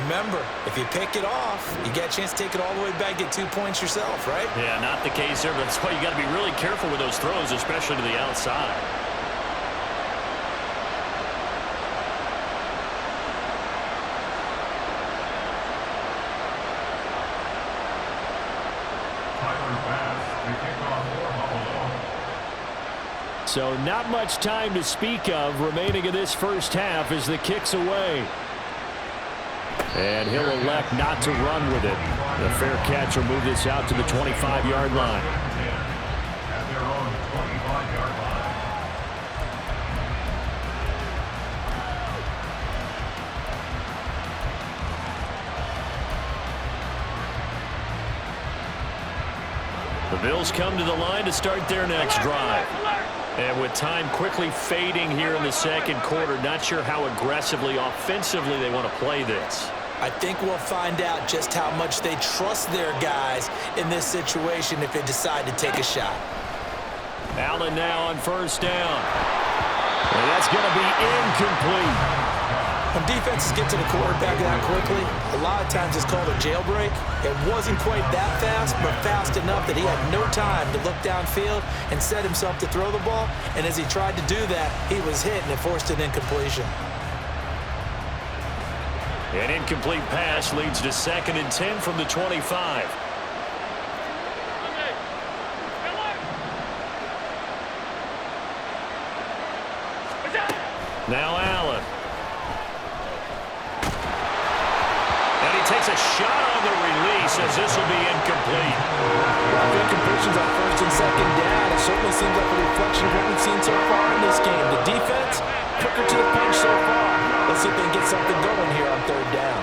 Remember, if you pick it off, you get a chance to take it all the way back, get 2 points yourself, right? Yeah, not the case there, but that's why you got to be really careful with those throws, especially to the outside. So not much time to speak of remaining in this first half as the kick's away. And he'll elect not to run with it. The fair catch will move this out to the 25-yard line. The Bills come to the line to start their next drive. And with time quickly fading here in the second quarter, not sure how aggressively, offensively they want to play this. I think we'll find out just how much they trust their guys in this situation if they decide to take a shot. Allen now on first down. And that's going to be incomplete. When defenses get to the quarterback that quickly, a lot of times it's called a jailbreak. It wasn't quite that fast, but fast enough that he had no time to look downfield and set himself to throw the ball. And as he tried to do that, he was hit and it forced an incompletion. An incomplete pass leads to 2nd and 10 from the 25. Now Allen. And he takes a shot on the release as this will be incomplete. Well, incompletions on 1st and 2nd down. It certainly seems like a reflection of what we've seen so far in this game. The defense, quicker to the punch so far. Let's see if they can get something going here on 3rd down.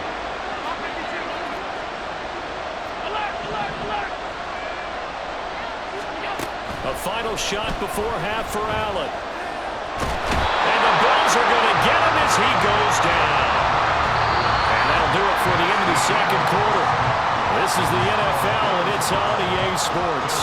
A final shot before half for Allen. And the Bills are going to get him as he goes down. And that'll do it for the end of the second quarter. This is the NFL, and it's on EA Sports.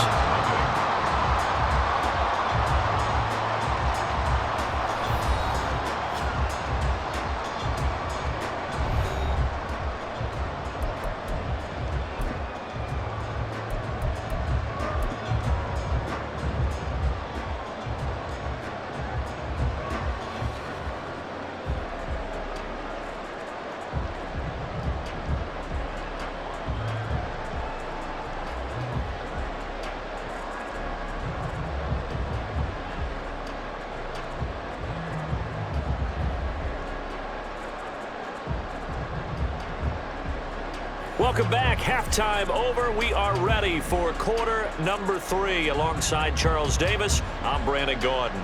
Welcome back. Halftime over. We are ready for quarter number 3. Alongside Charles Davis, I'm Brandon Gordon.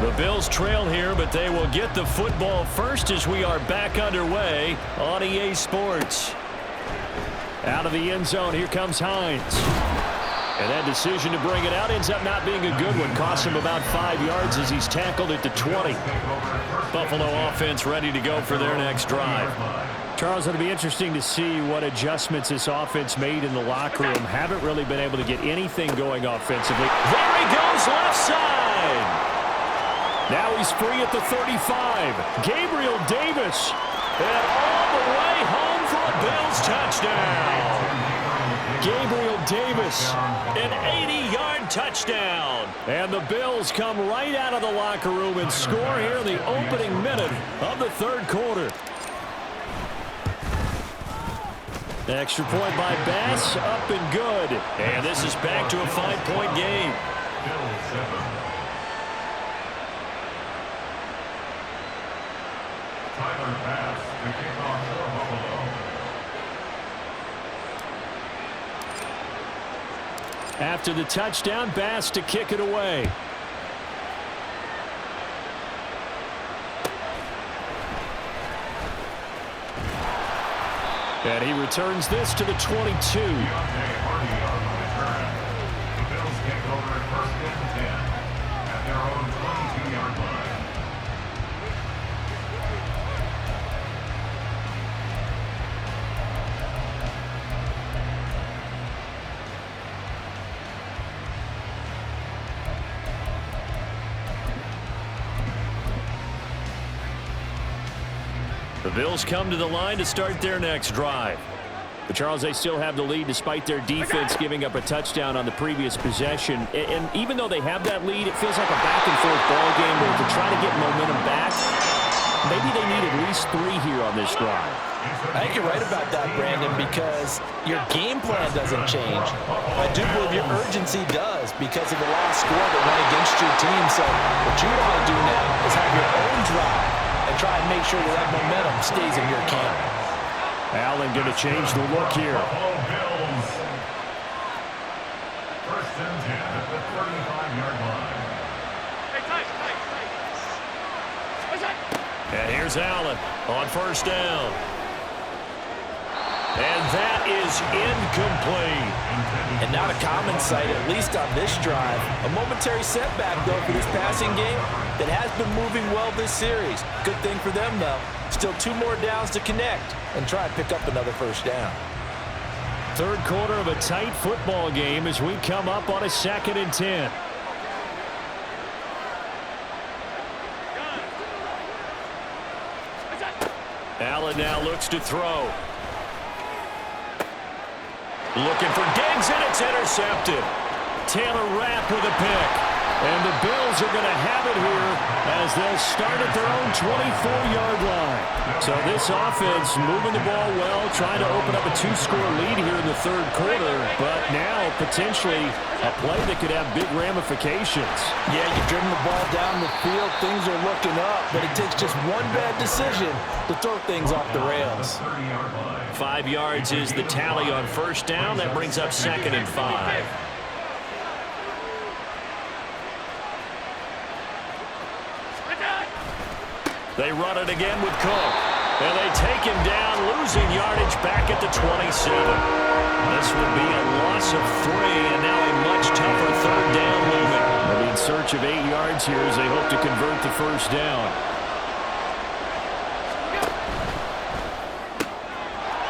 The Bills trail here, but they will get the football first as we are back underway on EA Sports. Out of the end zone, here comes Hines. And that decision to bring it out ends up not being a good one. Costs him about 5 yards as he's tackled at the 20. Buffalo offense ready to go for their next drive. Charles, it'll be interesting to see what adjustments this offense made in the locker room. Haven't really been able to get anything going offensively. There he goes, left side. Now he's free at the 35. Gabriel Davis. And all the way home for a Bills touchdown. Gabriel Davis, an 80-yard touchdown. And the Bills come right out of the locker room and score here in the opening minute of the 3rd quarter. Extra point by Bass, up and good. And this is back to a 5-point game. After the touchdown, Bass to kick it away. And he returns this to the 22. The Bills come to the line to start their next drive. But Charles, they still have the lead despite their defense giving up a touchdown on the previous possession. And even though they have that lead, it feels like a back-and-forth ball game where to try to get momentum back, maybe they need at least 3 here on this drive. I think you're right about that, Brandon, because your game plan doesn't change. I do believe your urgency does because of the last score that went against your team. So what you want to do now is have your own drive and try and make sure that momentum stays in your camp. Allen going to change the look here. First and 10 at the 35-yard line. And here's Allen on first down. And that is incomplete. And not a common sight, at least on this drive. A momentary setback, though, for this passing game that has been moving well this series. Good thing for them, though. Still 2 more downs to connect and try and pick up another first down. Third quarter of a tight football game as we come up on a 2nd and 10. Allen now looks to throw. Looking for Diggs, and it's intercepted. Taylor Rapp with a pick. And the Bills are going to have it here as they'll start at their own 24-yard line. So this offense moving the ball well, trying to open up a 2-score lead here in the third quarter. But now potentially a play that could have big ramifications. Yeah, you've driven the ball down the field. Things are looking up, but it takes just one bad decision to throw things off the rails. 5 yards is the tally on first down. That brings up 2nd and 5. They run it again with Cook. And they take him down, losing yardage back at the 27. This will be a loss of 3, and now a much tougher third down moment. They'll be in search of 8 yards here as they hope to convert the first down.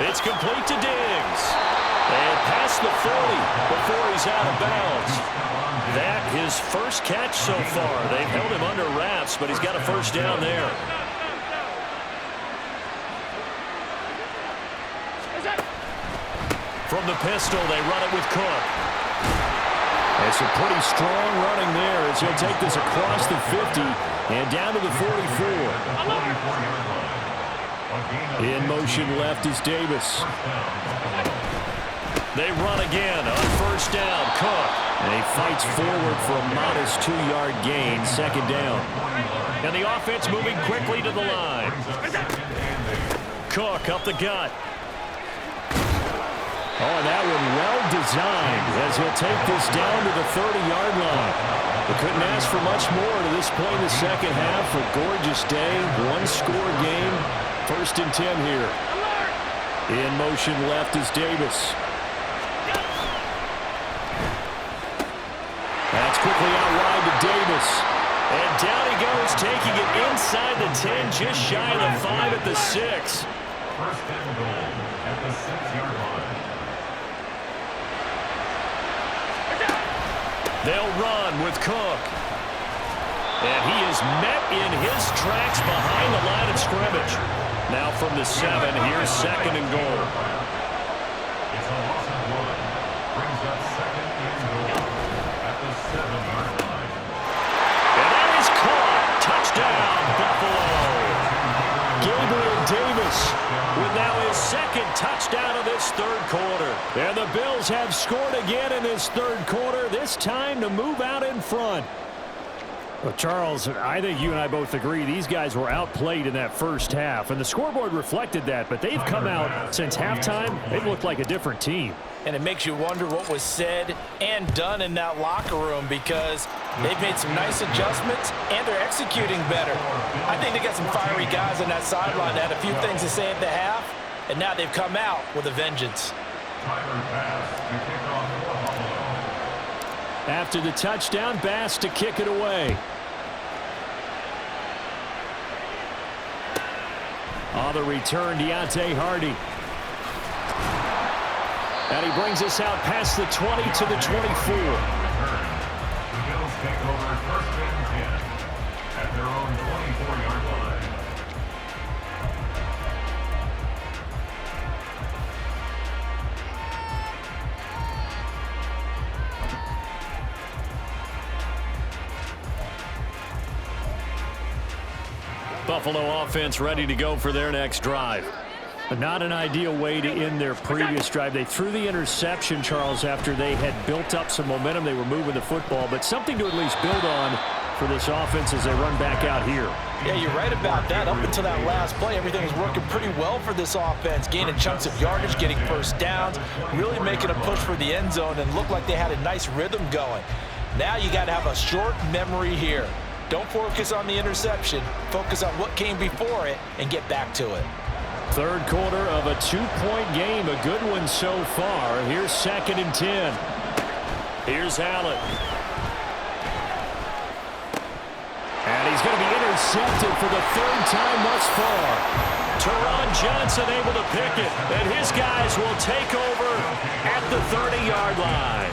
It's complete to Diggs. And past the 40 before he's out of bounds. That his first catch so far. They've held him under wraps, but he's got a first down there. From the pistol, they run it with Cook. It's a pretty strong running there as he'll take this across the 50 and down to the 44. In motion left is Davis. They run again on first down. Cook. And he fights forward for a modest 2-yard gain, 2nd down. And the offense moving quickly to the line. Cook up the gut. Oh, and that one well designed as he'll take this down to the 30-yard line. They couldn't ask for much more to this point in the second half. A gorgeous day, 1-score game. 1st and 10 here. In motion left is Davis. That's quickly out wide to Davis. And down he goes, taking it inside the 10, just shy of the 5 at the 6. First and goal at the 6-yard line. They'll run with Cook. And he is met in his tracks behind the line of scrimmage. Now from the 7, here's 2nd and goal. It's a loss of 1. Brings up 2nd and goal at the 7-yard line. And that is caught. Touchdown, Buffalo. Gabriel Davis with now his 2nd touchdown of this third quarter. And the Bills have scored again in this third quarter, this time to move out in front. Well, Charles, I think you and I both agree these guys were outplayed in that first half, and the scoreboard reflected that, but they've come out since halftime. They've looked like a different team. And it makes you wonder what was said and done in that locker room because they've made some nice adjustments and they're executing better. I think they got some fiery guys on that sideline that had a few things to say at the half, and now they've come out with a vengeance. After the touchdown, Bass to kick it away. On the return, Deontay Hardy. And he brings us out past the 20 to the 24. The Bills take over 1st and 10 at their own 24-yard line. Buffalo offense ready to go for their next drive. But not an ideal way to end their previous drive. They threw the interception, Charles, after they had built up some momentum. They were moving the football, but something to at least build on for this offense as they run back out here. Yeah, you're right about that. Up until that last play, everything was working pretty well for this offense, gaining chunks of yardage, getting first downs, really making a push for the end zone, and looked like they had a nice rhythm going. Now you got to have a short memory here. Don't focus on the interception. Focus on what came before it and get back to it. Third quarter of a 2-point game. A good one so far. Here's 2nd and 10. Here's Allen. And he's going to be intercepted for the 3rd time thus far. Teron Johnson able to pick it. And his guys will take over at the 30-yard line.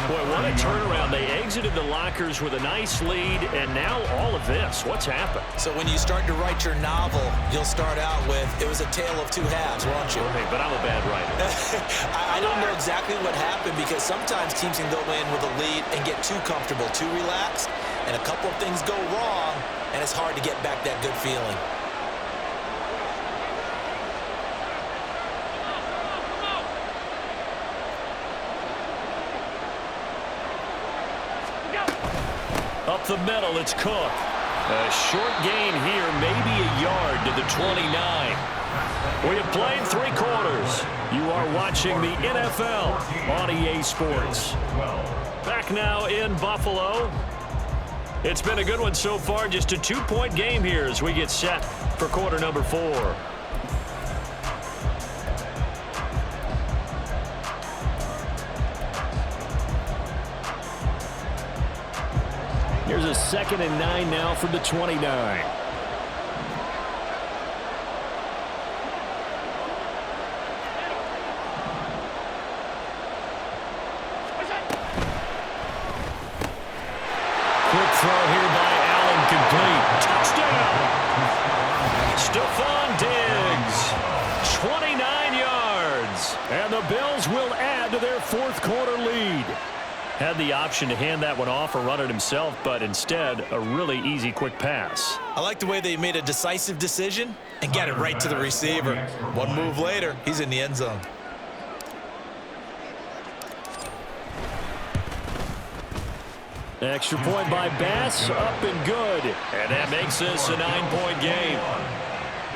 Boy, what a turnaround. They exited the lockers with a nice lead, and now all of this. What's happened? So when you start to write your novel, you'll start out with, it was a tale of two halves, won't you? Okay, but I'm a bad writer. I don't know exactly what happened, because sometimes teams can go in with a lead and get too comfortable, too relaxed, and a couple of things go wrong, and it's hard to get back that good feeling. Up the middle, it's Cook. A short gain here, maybe a yard to the 29. We have played 3 quarters. You are watching the NFL on EA Sports. Back now in Buffalo. It's been a good one so far. Just a 2-point game here as we get set for quarter number 4. Here's a 2nd and 9 now from the 29. Quick throw here by Allen, complete. Touchdown! Stephon Diggs, 29 yards. And the Bills will add to their 4th quarter lead. Had the option to hand that one off or run it himself, but instead, a really easy quick pass. I like the way they made a decisive decision and got it right to the receiver. One move later, he's in the end zone. Extra point by Bass, up and good. And that makes this a 9-point game.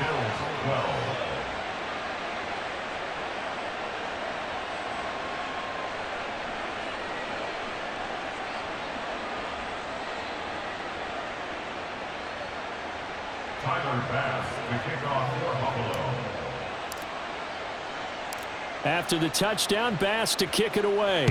Bills 12. Tyler Bass to kick off for Buffalo. After the touchdown, Bass to kick it away.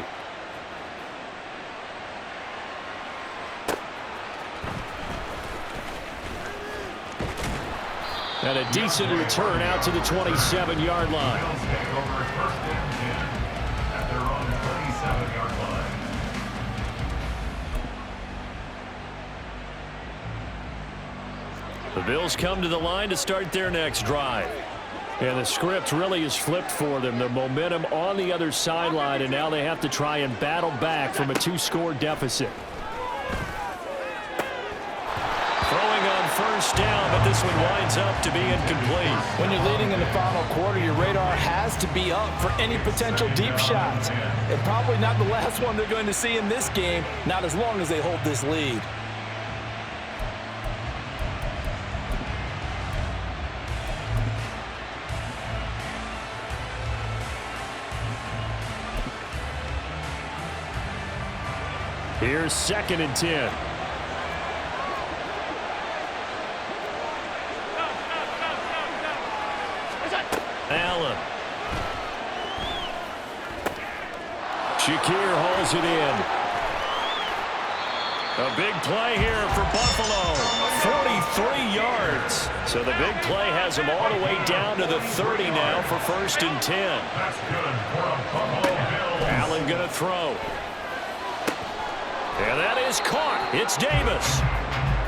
And a decent return out to the 27-yard line. Bills take over 1st and 10 at their own 37-yard line. The Bills come to the line to start their next drive. And the script really is flipped for them. The momentum on the other sideline, and now they have to try and battle back from a 2-score deficit. Throwing on 1st down, but this one winds up to be incomplete. When you're leading in the final quarter, your radar has to be up for any potential deep shots. And probably not the last one they're going to see in this game, not as long as they hold this lead. Here's 2nd and 10. Allen. Shakir hauls it in. A big play here for Buffalo. 43 yards. So the big play has him all the way down to the 30 now for 1st and 10. That's good for a Buffalo Bills. Allen going to throw. And that is caught. It's Davis.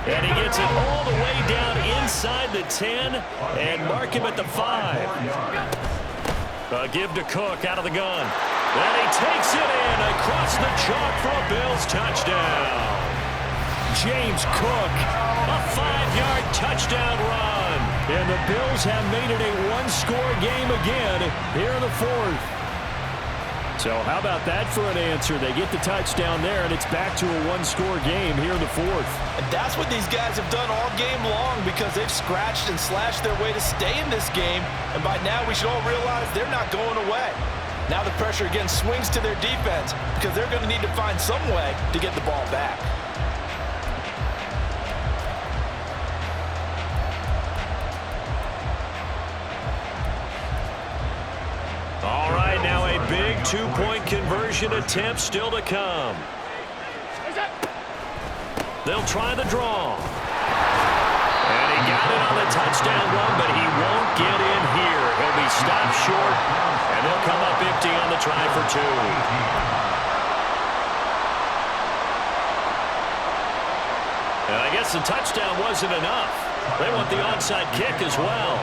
And he gets it all the way down inside the 10 and mark him at the 5. A give to Cook out of the gun. And he takes it in across the chalk for a Bills touchdown. James Cook, a 5-yard touchdown run. And the Bills have made it a one-score game again here in the fourth. So how about that for an answer? They get the touchdown there, and it's back to a one-score game here in the fourth. And that's what these guys have done all game long because they've scratched and slashed their way to stay in this game. And by now, we should all realize they're not going away. Now the pressure again swings to their defense because they're going to need to find some way to get the ball back. All right, now a big two-point conversion attempt still to come. They'll try the draw. And he got it on the touchdown run, but he won't get in here. He'll be stopped short, and they'll come up empty on the try for two. And I guess the touchdown wasn't enough. They want the onside kick as well.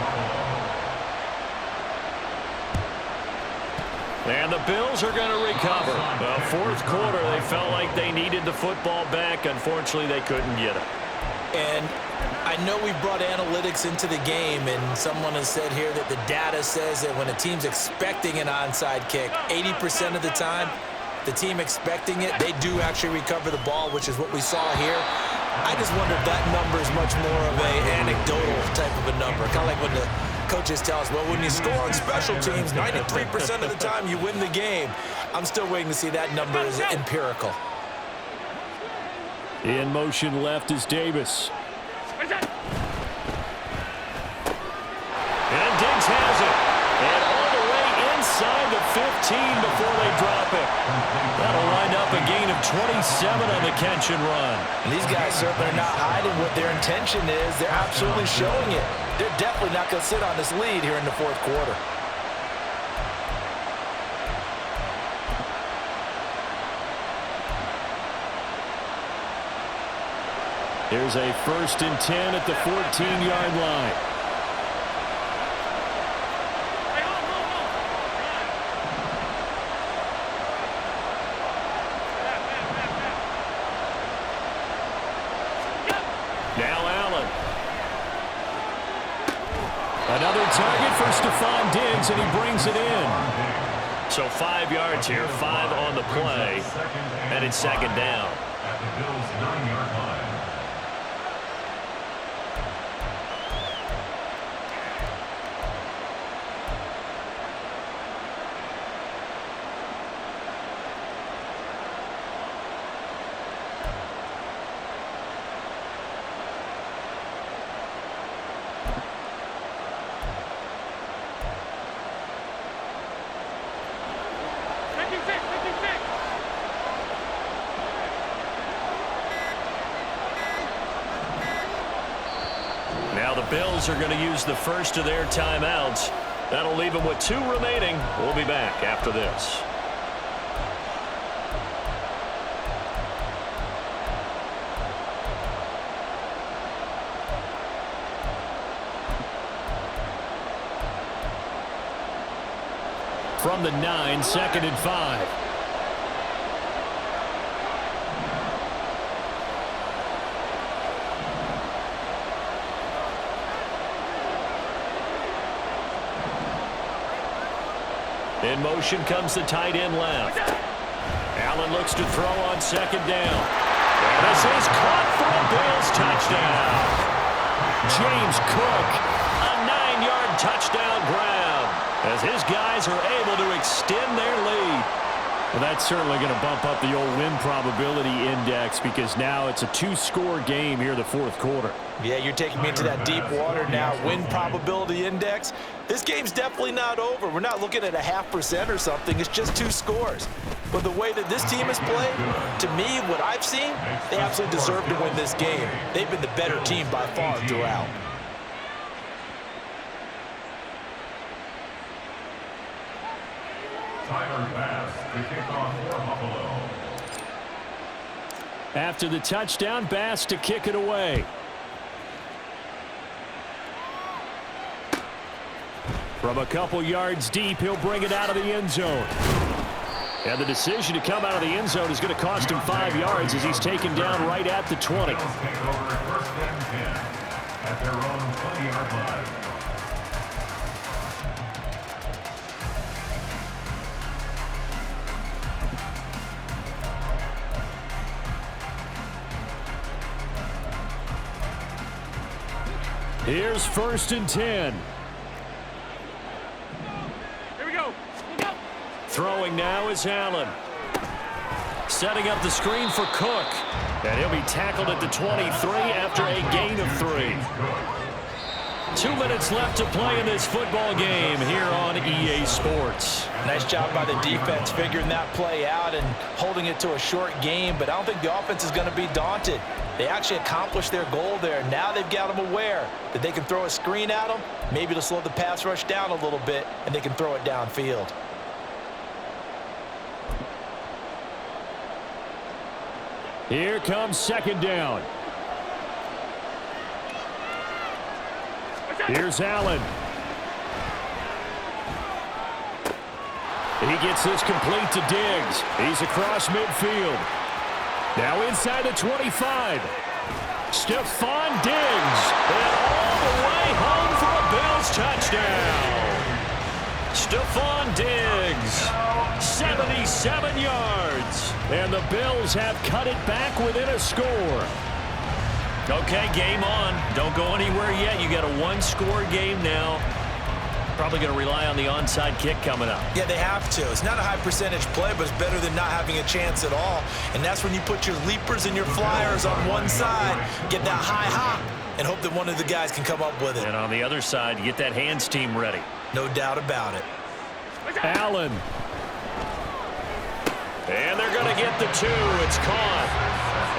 And the Bills are going to recover. The fourth quarter, they felt like they needed the football back. Unfortunately, they couldn't get it. And I know we brought analytics into the game, and someone has said here that the data says that when a team's expecting an onside kick, 80% of the time, the team expecting it, they do actually recover the ball, which is what we saw here. I just wonder if that number is much more of an anecdotal type of a number. Kind of like when the coaches tell us, well, when you score on special teams, 93% of the time you win the game. I'm still waiting to see that number is empirical. In motion left is Davis. And Diggs has it. And all the way inside the 15 before they drop it. That'll wind up a gain of 27 on the catch and run. And these guys certainly are not hiding what their intention is. They're absolutely showing it. They're definitely not going to sit on this lead here in the fourth quarter. Here's a 1st and 10 at the 14-yard line. Now Allen. Another target for Stephon Diggs, and he brings it in. So 5 yards here, 5 on the play, and it's second down. At the Bills' 9-yard line. Now the Bills are going to use the first of their timeouts. That'll leave them with 2 remaining. We'll be back after this. From the 9, 2nd and 5. In motion comes the tight end left. Allen looks to throw on 2nd down. And this is caught for a Bills touchdown. James Cook, a 9-yard touchdown grab, as his guys are able to extend their lead. Well, that's certainly going to bump up the old win probability index because now it's a 2-score game here in the fourth quarter. Yeah, you're taking me into that deep water now. Win probability index. This game's definitely not over. We're not looking at a 0.5% or something. It's just 2 scores. But the way that this team has played, to me, what I've seen, they absolutely deserve to win this game. They've been the better team by far throughout. Tyler Bass to kick off for Buffalo. After the touchdown, Bass to kick it away. From a couple yards deep, he'll bring it out of the end zone. And the decision to come out of the end zone is going to cost him 5 yards as he's taken down right at the 20. Take over first and 10 at their own 20-yard line. Here's first and 10. Here we go. Throwing now is Allen. Setting up the screen for Cook. And he'll be tackled at the 23 after a gain of 3. 2 minutes left to play in this football game here on EA Sports. Nice job by the defense figuring that play out and holding it to a short game, but I don't think the offense is going to be daunted. They actually accomplished their goal there. Now they've got them aware that they can throw a screen at them, maybe to slow the pass rush down a little bit, and they can throw it downfield. Here comes second down. Here's Allen. He gets this complete to Diggs. He's across midfield. Now inside the 25. Stephon Diggs. And all the way home for a Bills touchdown. Stephon Diggs. 77 yards. And the Bills have cut it back within a score. Okay, game on. Don't go anywhere yet. You got a one-score game now. Probably going to rely on the onside kick coming up. Yeah, they have to. It's not a high percentage play, but it's better than not having a chance at all. And that's when you put your leapers and your flyers on one side, get that high hop, and hope that one of the guys can come up with it. And on the other side, you get that hands team ready. No doubt about it. Allen. And they're going to get the 2. It's caught.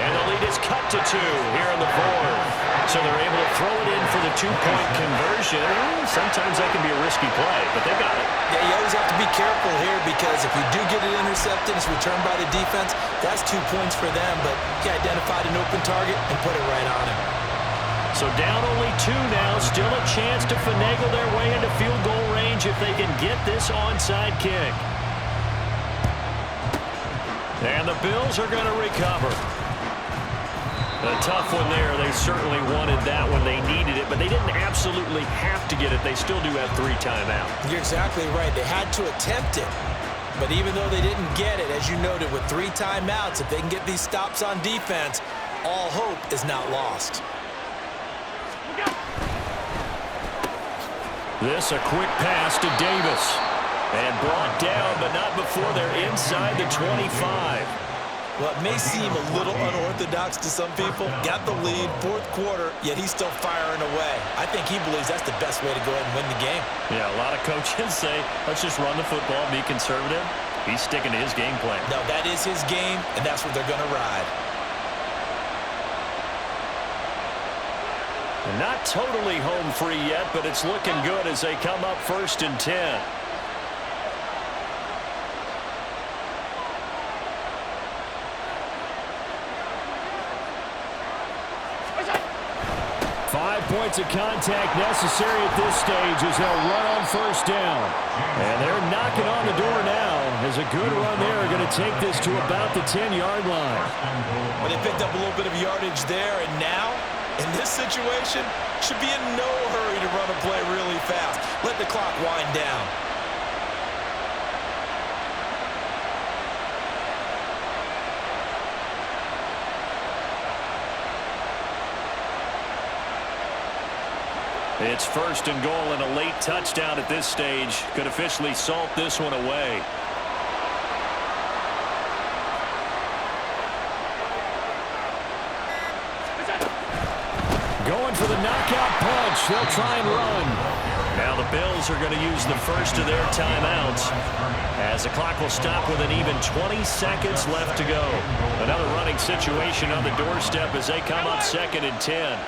And the lead is cut to 2 here in the fourth. So they're able to throw it in for the 2-point conversion. Sometimes that can be a risky play, but they got it. Yeah, you always have to be careful here because if you do get it intercepted, it's returned by the defense, that's 2 points for them. But he identified an open target and put it right on him. So down only 2 now. Still a chance to finagle their way into field goal range if they can get this onside kick. And the Bills are going to recover. A tough one there. They certainly wanted that when they needed it, but they didn't absolutely have to get it. They still do have 3 timeouts. You're exactly right. They had to attempt it. But even though they didn't get it, as you noted, with 3 timeouts, if they can get these stops on defense, all hope is not lost. This a quick pass to Davis. And brought down, but not before they're inside the 25. Well, it may seem a little unorthodox to some people. Got the lead, fourth quarter, yet he's still firing away. I think he believes that's the best way to go ahead and win the game. Yeah, a lot of coaches say, let's just run the football, be conservative. He's sticking to his game plan. No, that is his game, and that's what they're going to ride. Not totally home free yet, but it's looking good as they come up first and 10. Points of contact necessary at this stage as they'll run on first down. And they're knocking on the door now as a good run there are going to take this to about the 10-yard line. Well, they picked up a little bit of yardage there, and now, in this situation, should be in no hurry to run a play really fast. Let the clock wind down. It's first and goal and a late touchdown at this stage. Could officially salt this one away. Going for the knockout punch. They'll try and run. Now the Bills are going to use the first of their timeouts as the clock will stop with an even 20 seconds left to go. Another running situation on the doorstep as they come up second and 10.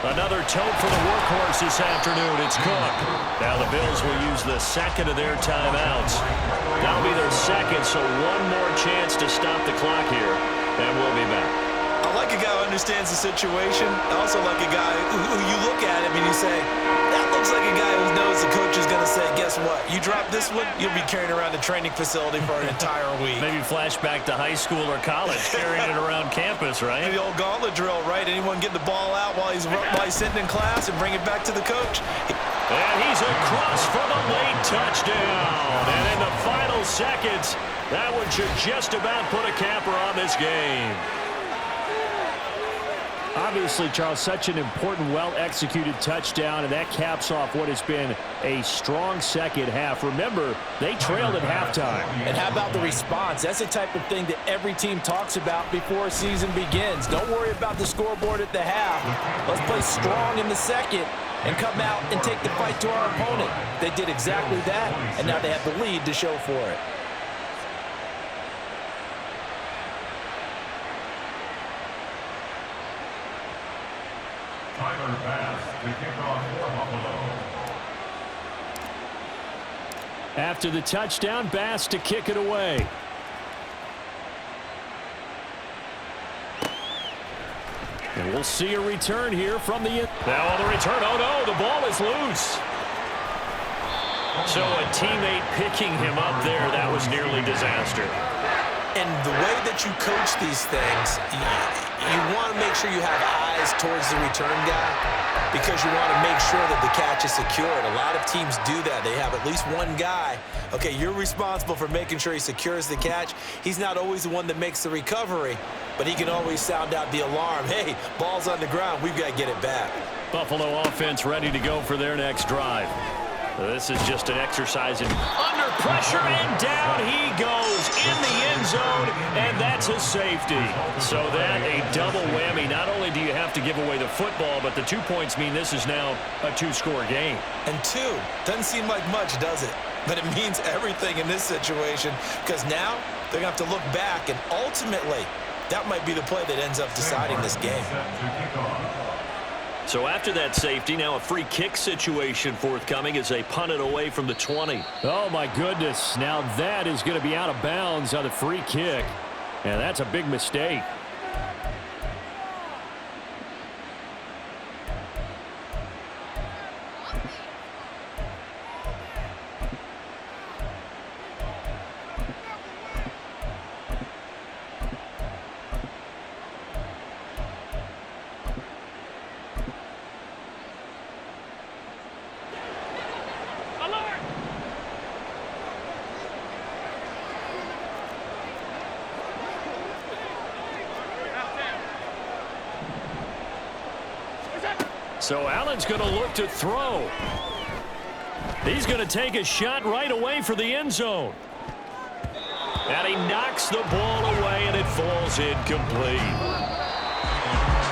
Another tote for the workhorse this afternoon. It's Cook. Now the Bills will use the second of their timeouts. That'll be their second, so one more chance to stop the clock here, and we'll be back. I like a guy who understands the situation. I also like a guy who you look at him and you say, that looks like a guy who knows the coach is going to say, guess what? You drop this one, you'll be carrying around the training facility for an entire week. Maybe flashback to high school or college, carrying it around campus, right? The old gauntlet drill, right? Anyone get the ball out while he's sitting in class and bring it back to the coach. And he's across for the late touchdown. And in the final seconds, that one should just about put a capper on this game. Obviously, Charles, such an important, well-executed touchdown, and that caps off what has been a strong second half. Remember, they trailed at halftime. And how about the response? That's the type of thing that every team talks about before a season begins. Don't worry about the scoreboard at the half. Let's play strong in the second and come out and take the fight to our opponent. They did exactly that, and now they have the lead to show for it. After the touchdown, Bass to kick it away. And we'll see a return here from the... Now on the return, oh no, the ball is loose. So a teammate picking him up there, that was nearly disaster. And the way that you coach these things, you want to make sure you have eyes towards the return guy because you want to make sure that the catch is secured. A lot of teams do that. They have at least one guy. Okay, you're responsible for making sure he secures the catch. He's not always the one that makes the recovery, but he can always sound out the alarm. Hey, ball's on the ground. We've got to get it back. Buffalo offense ready to go for their next drive. This is just an exercise in under pressure, and down he goes in the end zone, and that's a safety. So that a double whammy. Not only do you have to give away the football, but the 2 points mean this is now a two-score game. And two, doesn't seem like much, does it? But it means everything in this situation because now they're going to have to look back, and ultimately that might be the play that ends up deciding this game. So after that safety, now a free kick situation forthcoming as they punt it away from the 20. Oh, my goodness. Now that is going to be out of bounds on the free kick. And that's a big mistake. So Allen's going to look to throw. He's going to take a shot right away for the end zone. And he knocks the ball away, and it falls incomplete.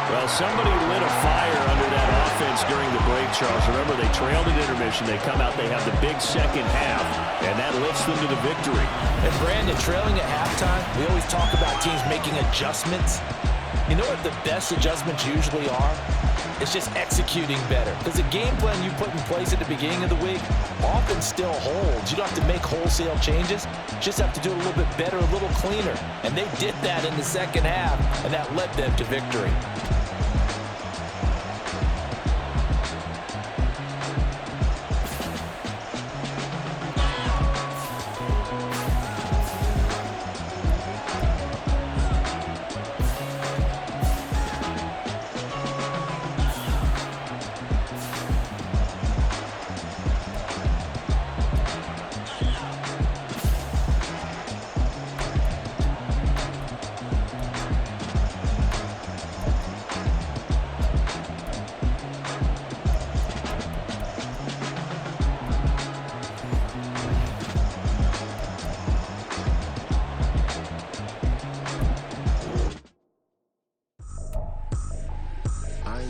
Well, somebody lit a fire under that offense during the break, Charles. Remember, they trailed at intermission. They come out, they have the big second half, and that lifts them to the victory. And Brandon, trailing at halftime, we always talk about teams making adjustments. You know what the best adjustments usually are? It's just executing better. Because the game plan you put in place at the beginning of the week often still holds. You don't have to make wholesale changes. You just have to do it a little bit better, a little cleaner. And they did that in the second half, and that led them to victory.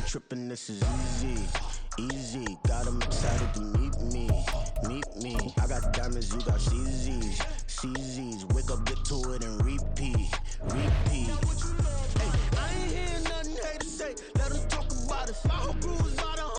Tripping, this is easy, got them excited to meet me, I got diamonds, you got CZs, wake up, get to it and repeat.